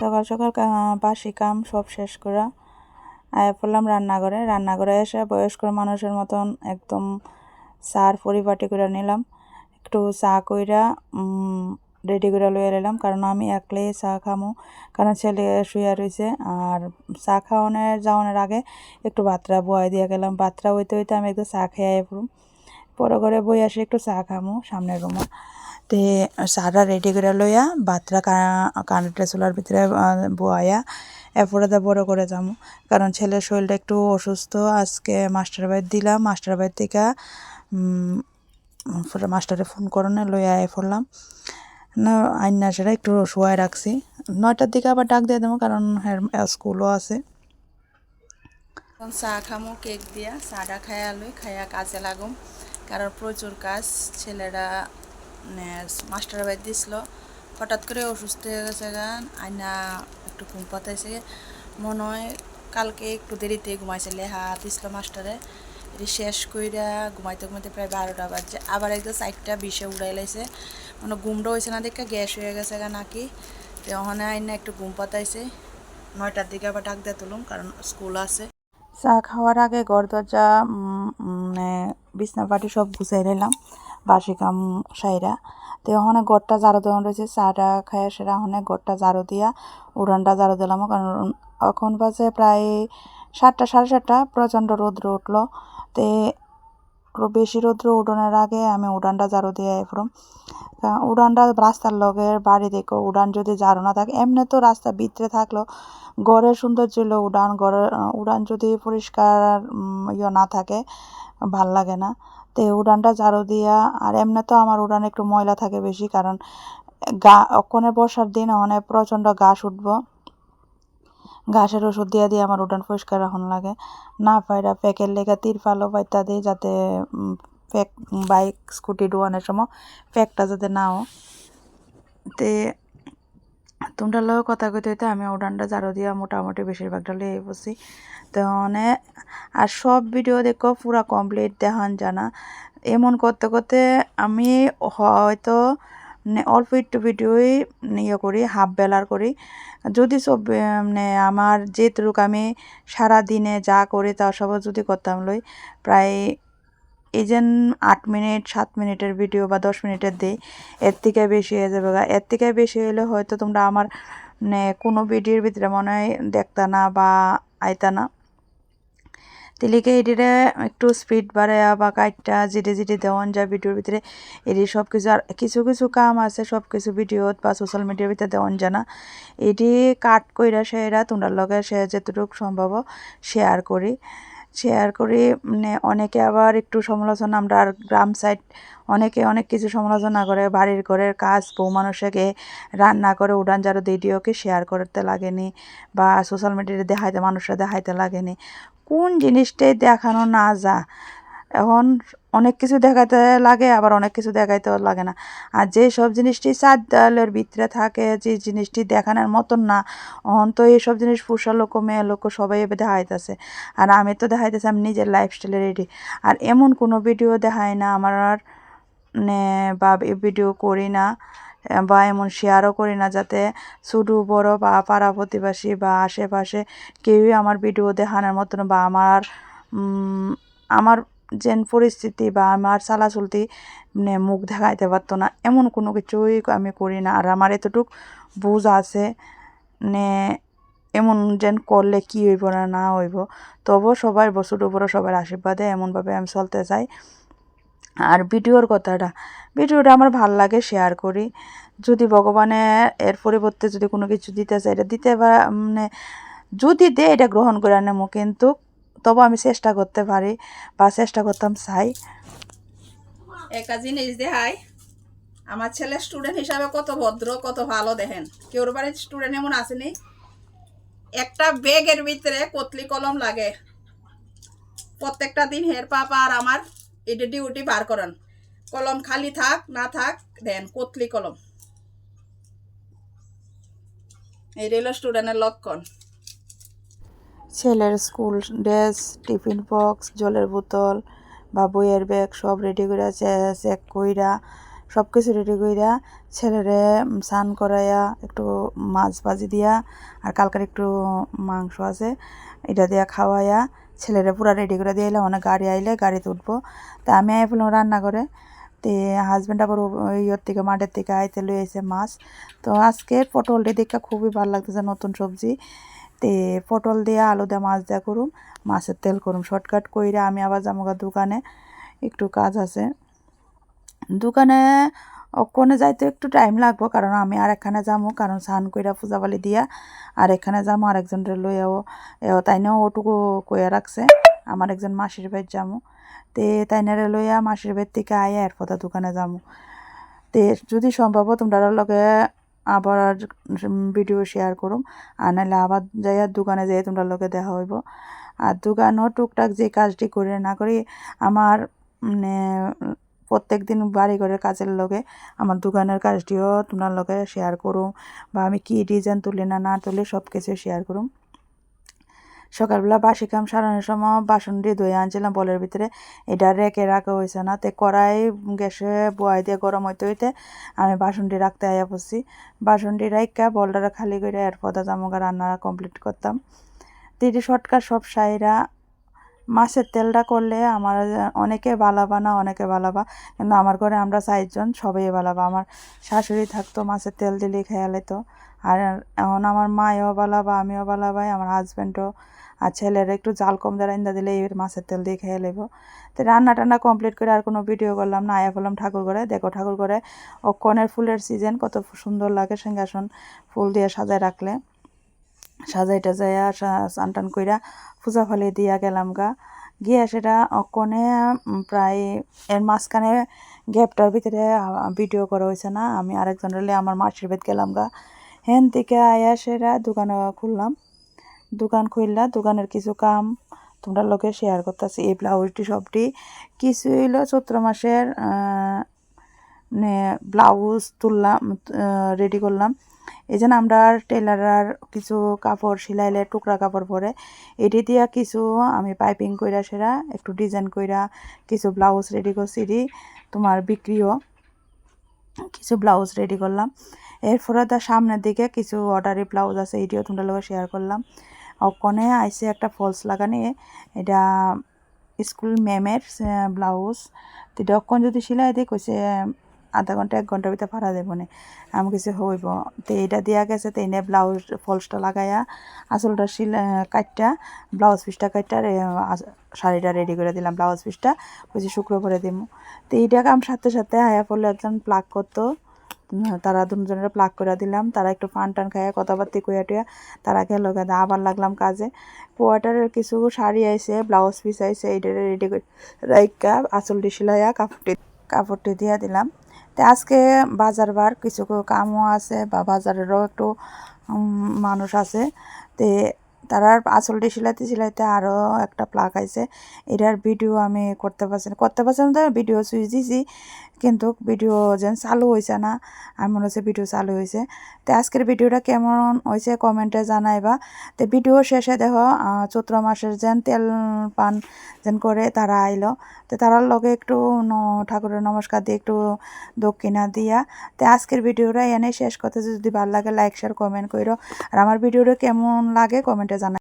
সকাল সকাল বাসি কাম সব শেষ করে আয়া পড়লাম রান্নাঘরে এসে বয়স্ক মানুষের মতন একদম চার পরিপাটি করে নিলাম। একটু চা কইরা রেডি করে লইয়া নিলাম, কারণ আমি একলাই চা খামো, কারণ ছেলে শুয়ে রয়েছে। আর চা যাওয়ানোর আগে একটু ভাতটা বয়ে দিয়ে গেলাম। ভাতটা হইতে হইতে আমি একটু চা খেয়ে পড়ুম, পরে ঘরে বই আসে একটু চা খামো সামনের রুমে। তে চাটা রেডি করে লইয়া ভাতটা কারেন্টের চুলার ভিতরে বয়া এরপরে তো বড় করে যাবো, কারণ ছেলের শরীরটা একটু অসুস্থ। আজকে মাস্টার বাড়ি দিলাম, মাস্টার বাড়ি থেকে মাস্টারে ফোন করনে লইয়া পড়লাম না। আইনা সেটা একটু শোয়াই রাখছি, 9টার দিকে আবার ডাক দিয়ে দেবো, কারণ স্কুলও আছে। চা খামো কেক দিয়া, চাটা খাইয়া লই, খাইয়া কাজে লাগুম, কারণ প্রচুর কাজ। ছেলেরা মাস্টার বাড়ি দিছিল, হঠাৎ করে অসুস্থ হয়ে গেছে গান। আইনা একটু ঘুম পাতাইছে, মনে হয় কালকে একটু দেরিতে ঘুমাইছে। লেহা দিছিল মাস্টারে, এটি শেষ কইরা ঘুমাইতে ঘুমাইতে প্রায় 12টা বাজছে। আবার একদম 4টা 20-এ উড়াই লাইছে, মানে ঘুমটা হয়েছে না দেখে গ্যাস হয়ে গেছে গা নাকি। তো ওখানে আইনা একটু ঘুম পাতাইছে, 9টার দিকে আবার ডাক দিয়ে তুলুম, কারণ স্কুল আছে। চা খাওয়ার আগে ঘর দরজা মানে বিছনা পাটি সব গুছাই নিলাম, বাসি কাম সাইরা। তো ওখানে ঘরটা ঝাড়ু দেওয়া রয়েছে, চাটা খাইয়া সেরা ওখানে ঘরটা ঝাড়ু দিয়া উড়ানটা ঝাড়ু দিলাম, কারণ এখন বাজে প্রায় 7টা 7:30। প্রচণ্ড রৌদ্র উঠলো, তে বেশি রৌদ্র উঠানোর আগে আমি উড়ানটা ঝাড়ু দিয়ে এরপর উড়ানটা রাস্তার লগের বাড়ি দেখো। উড়ান যদি ঝাড়ু না থাকে, এমনি তো রাস্তা ভিতরে থাকলো ঘরের সৌন্দর্য হলো উড়ান। উড়ান যদি পরিষ্কার না থাকে ভাল লাগে না। তো উড়ানটা ঝাড়ু দিয়া, আর এমনি তো আমার উড়ান একটু ময়লা থাকে বেশি, কারণ ওখানে বর্ষার দিন অনেক প্রচণ্ড ঘাস উঠবো। ঘাসের ওষুধ দিয়ে দিয়ে আমার উঠান পরিষ্কার এখন লাগে না। পায়রা প্যাকের লেগে তিরপালও পাইতা দিই, যাতে প্যাক বাইক স্কুটি ডোয়ানোর সময় প্যাকটা যাতে নাও। তে তোমরা লোক কথা কইতে হইতে আমি উঠানটা ঝাড়ু দিয়া মোটামুটি বেশিরভাগটা লিয়ে বসি। তো আর সব ভিডিও দেখো পুরা কমপ্লিট দেখান জানা, এমন করতে করতে আমি হয়তো অল্প একটু ভিডিওই করি, হাফ বেলার করি। যদি সব আমার যেটুকু আমি সারা দিনে যা করি তা সব যদি করতাম লই, প্রায় এই যে 8 মিনিট 7 মিনিটের ভিডিও বা 10 মিনিটের দিই, এর থেকে বেশি হয়ে যাবে। এর থেকে বেশি হলে হয়তো তোমরা আমার কোনো ভিডিওর ভিতরে মনে হয় দেখতা না বা আইতা না। তিলিকে এটিরে একটু স্পিড বাড়ায়া বা কাটটা জিটে জিটে দেওয়ান যায় ভিডিওর ভিতরে। এটি সব কিছু আর কিছু কিছু কাম আছে, সব কিছু ভিডিওত বা সোশ্যাল মিডিয়ার ভিতরে দেওয়ান যায় না। এটি কাট কইরা সেরা তোমরা লগে সে যেটুকু সম্ভব শেয়ার করি। অনেকে আবার একটু সমালোচনা, আমরা আর গ্রাম সাইড অনেকে অনেক কিছু সমালোচনা করে, বাড়ির ঘরের কাজ বউ মানুষকে রান্না করে উড়ান ঝাড়ু ভিডিওকে শেয়ার করতে লাগেনি বা সোশ্যাল মিডিয়াতে দেখাইতে মানুষরা দেখাইতে লাগেনি। কোন জিনিসটাই দেখানো না যা, এখন অনেক কিছু দেখাইতে লাগে, আবার অনেক কিছু দেখাইতেও লাগে না। আর যে সব জিনিসটি 4 দেওয়ালের ভিতরে থাকে, যে জিনিসটি দেখানোর মতন না, অহন তো এইসব জিনিস পুরুষ লোক মেয়ে লোক সবাই দেখাইতেছে। আর আমি তো দেখাইতেছি আমি নিজের লাইফস্টাইলে রেডি। আর এমন কোনো ভিডিও দেখাই না আমার, আর বা ভিডিও করি না বা এমন শেয়ারও করি না যাতে ছোটো বড় বা পাড়া প্রতিবেশী বা আশেপাশে কেউই আমার ভিডিও দেখানোর মতন বা আমার যেন পরিস্থিতি বা আমার চালাচলতি মুখ দেখাইতে পারতো না, এমন কোনো কিছুই আমি করি না। আর আমার এতটুক বুঝ আছে এমন যেন করলে কি হইব না না হইব, তবু সবার ছোটো বড় সবার আশীর্বাদে এমনভাবে আমি চলতে চাই। আর ভিডিওটা আমার ভাল লাগে, শেয়ার করি। যদি ভগবানে এর পরিবর্তে যদি কোনো কিছু দিতে চাই, এটা দিতে যদি দে এটা গ্রহণ করে নেব, কিন্তু তবু আমি চেষ্টা করতে পারি বা চেষ্টা করতাম চাই। একটা জিনিস দেখাই, আমার ছেলে স্টুডেন্ট হিসাবে কত ভদ্র কত ভালো, দেখেন কেউর বাড়ির স্টুডেন্ট এমন আসেনি। একটা ব্যাগের ভিতরে কতলি কলম লাগে, প্রত্যেকটা দিন হের পাপা আর আমার এটা ডিউটি বার করেন, কলম খালি থাক না থাক দেন কতলি কলম। এই হলো স্টুডেন্টের লক্ষণ। ছেলের স্কুল ড্রেস, টিফিন বক্স, জলের বোতল বা বইয়ের ব্যাগ সব রেডি করে চেক কইরা সব কিছু রেডি কইরা ছেলেরে স্নান করাইয়া একটু মাছ ভাজি দিয়া আর কালকের একটু মাংস আছে এটা দিয়া খাওয়াইয়া ছেলেরে পুরা রেডি করে দিয়ে এলাম। অনেক গাড়ি আইলে গাড়িতে উঠবো। তা আমি আই ফেললাম রান্না করে। তে হাজব্যান্ড আবার ইয়ের থেকে মাঠের থেকে আইতে লই এসে মাছ। তো আজকে পটলটি দেখে খুবই ভালো লাগতেছে, নতুন সবজি। তে পটল দিয়ে আলু দিয়ে মাছ দেওয়া করুম, মাছের তেল করুম। শর্টকাট কইরা আমি আবার যাবো দোকানে, একটু কাজ আছে দোকানে। ওখানে যাইতে একটু টাইম লাগবো, কারণ আমি আর এখানে যাবো, কারণ স্নান কইরা পূজাবালি দিয়া আর এখানে যাবো আরেকজনের লইয়াও তাই না ওটুকু কইয়া রাখছে আমার একজন মাসির বাড়ি যাবো। তে তাইনারে লইয়া মাসির বাড়ি থেকে আইয়া এরপর দোকানে যাবো। তে যদি সম্ভব তোমরা লগে আবার ভিডিও শেয়ার করুম, আর নাহলে আবার যাইয়া দোকানে যাই তোমরা লগে দেখা হইব। আর দোকানও টুকটাক যে কাজটি করে না করি আমার মানে প্রত্যেক দিন বাড়ি ঘরের কাজের লগে আমার দোকানের কাজটিও তোমার লগে শেয়ার করুম, বা আমি কি ডিজাইন তুলি না তুলি সব কিছু শেয়ার করুম। সকালবেলা বাসি কাম সারানোর সময় বাসনটি ধুয়ে আনছিলাম বলের ভিতরে, এটা রেখে রাখা হয়েছে না। তে কড়াই গ্যাসে বয়াই দিয়ে গরম হইতে হইতে আমি বাসনটি রাখতে আইয়া পড়ছি। বাসনটি রাখা বলটা খালি করে এরপর জামুগা রান্না কমপ্লিট করতাম। তো এটি শর্টকাট সব সাইরা মাছের তেলটা করলে আমার অনেকে বালাবা না, অনেকে বালাবা, কিন্তু আমার ঘরে আমরা 4 জন সবাই বালাবা। আমার শাশুড়ি থাকতো মাছের তেল দিলে খেয়ালে তো, আর এখন আমার মায়ও বালাবা, আমিও বালাবাই, আমার হাজব্যান্ডও আর ছেলের একটু জাল কম দিয়ে রান্না দিলে এই মাছের তেল দিয়ে খেয়ে নেব। তো রান্না টান্না কমপ্লিট করে আর কোনো ভিডিও করলাম না, আয়া ফেললাম ঠাকুর ঘরে। দেখো ঠাকুর ঘরে কনের ফুলের সিজন কত সুন্দর লাগে, সিংহাসন ফুল দিয়ে সাজায় রাখলে। সাজাইটা যাইয়া স্নান টান কইরা পূজা ফালি দিয়া গেলাম গিয়া সেটা অকনে প্রায় এর মাঝখানে গ্যাপটার ভিতরে ভিডিও করা হয়েছে না। আমি আরেকজনের আমার মাসির বেদ গেলাম হেন থেকে আয়া সেটা দোকানে খুললাম। দোকান খুললা দোকানের কিছু কাম তোমরা লোকে শেয়ার করতেছি। এই ব্লাউজটি সবটি কিছু হইলো চৈত্র মাসের ব্লাউজ তুললাম, রেডি করলাম। এই জন্য আমরা টেলার কিছু কাপড় সিলাইলে টুকরা কাপড় পরে এটি দিয়া কিছু আমি পাইপিং কইরা সেরা একটু ডিজাইন কইরা কিছু ব্লাউজ রেডি করছি। তোমার বিক্রিও কিছু ব্লাউজ রেডি করলাম। এরপরে তার সামনের দিকে কিছু অর্ডারি ব্লাউজ আছে, এটিও তোমরা লোক শেয়ার করলাম। ওখানে আইসে একটা ফলস লাগানি, এটা স্কুল ম্যামের ব্লাউজ। তো যখন যদি সিলাই দিই কইছে আধা ঘন্টা 1 ঘন্টার ভিতরে ভাড়া দেবো না, আমি কিছু হইব। তো এইটা দিয়া গেছে, তো এনে ব্লাউজ ফলসটা লাগাইয়া আসলটা কাটটা ব্লাউজ পিসটা কাটটা শাড়িটা রেডি করে দিলাম। ব্লাউজ পিসটা কইছি শুক্রবারে দিব। তো এইটা কাম সাথে সাথে আয়া পড়লে একজন প্লাগ করতো, তারা দুজনের প্লাগ করে দিলাম। তারা একটু পান টান খাইয়া কথাবার্তি কইয়া টুয়া তারা গেল আবার লাগলাম কাজে। কোয়ার্টারের কিছু শাড়ি আইছে, ব্লাউজ পিস আইছে, এইটা রেডি করে রাইকা আসলটি সিলাইয়া কাপড়টি দিয়া দিলাম। তো আজকে বাজার বার কিছু কামও আছে, বা বাজারেরও একটু মানুষ আছে। তে তারার আসলটি সিলাইতে আরও একটা প্লাগ আইছে, এটার ভিডিও আমি করতে পারছি না তো ভিডিও সুইচ দিছি, কিন্তু ভিডিও যেন চালু হয়েছে না, আমি মনে হচ্ছে ভিডিও চালু হয়েছে। তো আজকের ভিডিওটা কেমন হয়েছে কমেন্টে জানাইবা। তো ভিডিও শেষে দেখো চৈত্র মাসের যেন তেল পান যেন করে তারা আইলো। তো তারার লগে একটু ঠাকুরের নমস্কার দিয়ে একটু দক্ষিণা দিয়া। তো আজকের ভিডিওটা এনে শেষ করতে, যদি ভালো লাগে লাইক শেয়ার কমেন্ট করো, আর আমার ভিডিওটা কেমন লাগে কমেন্টে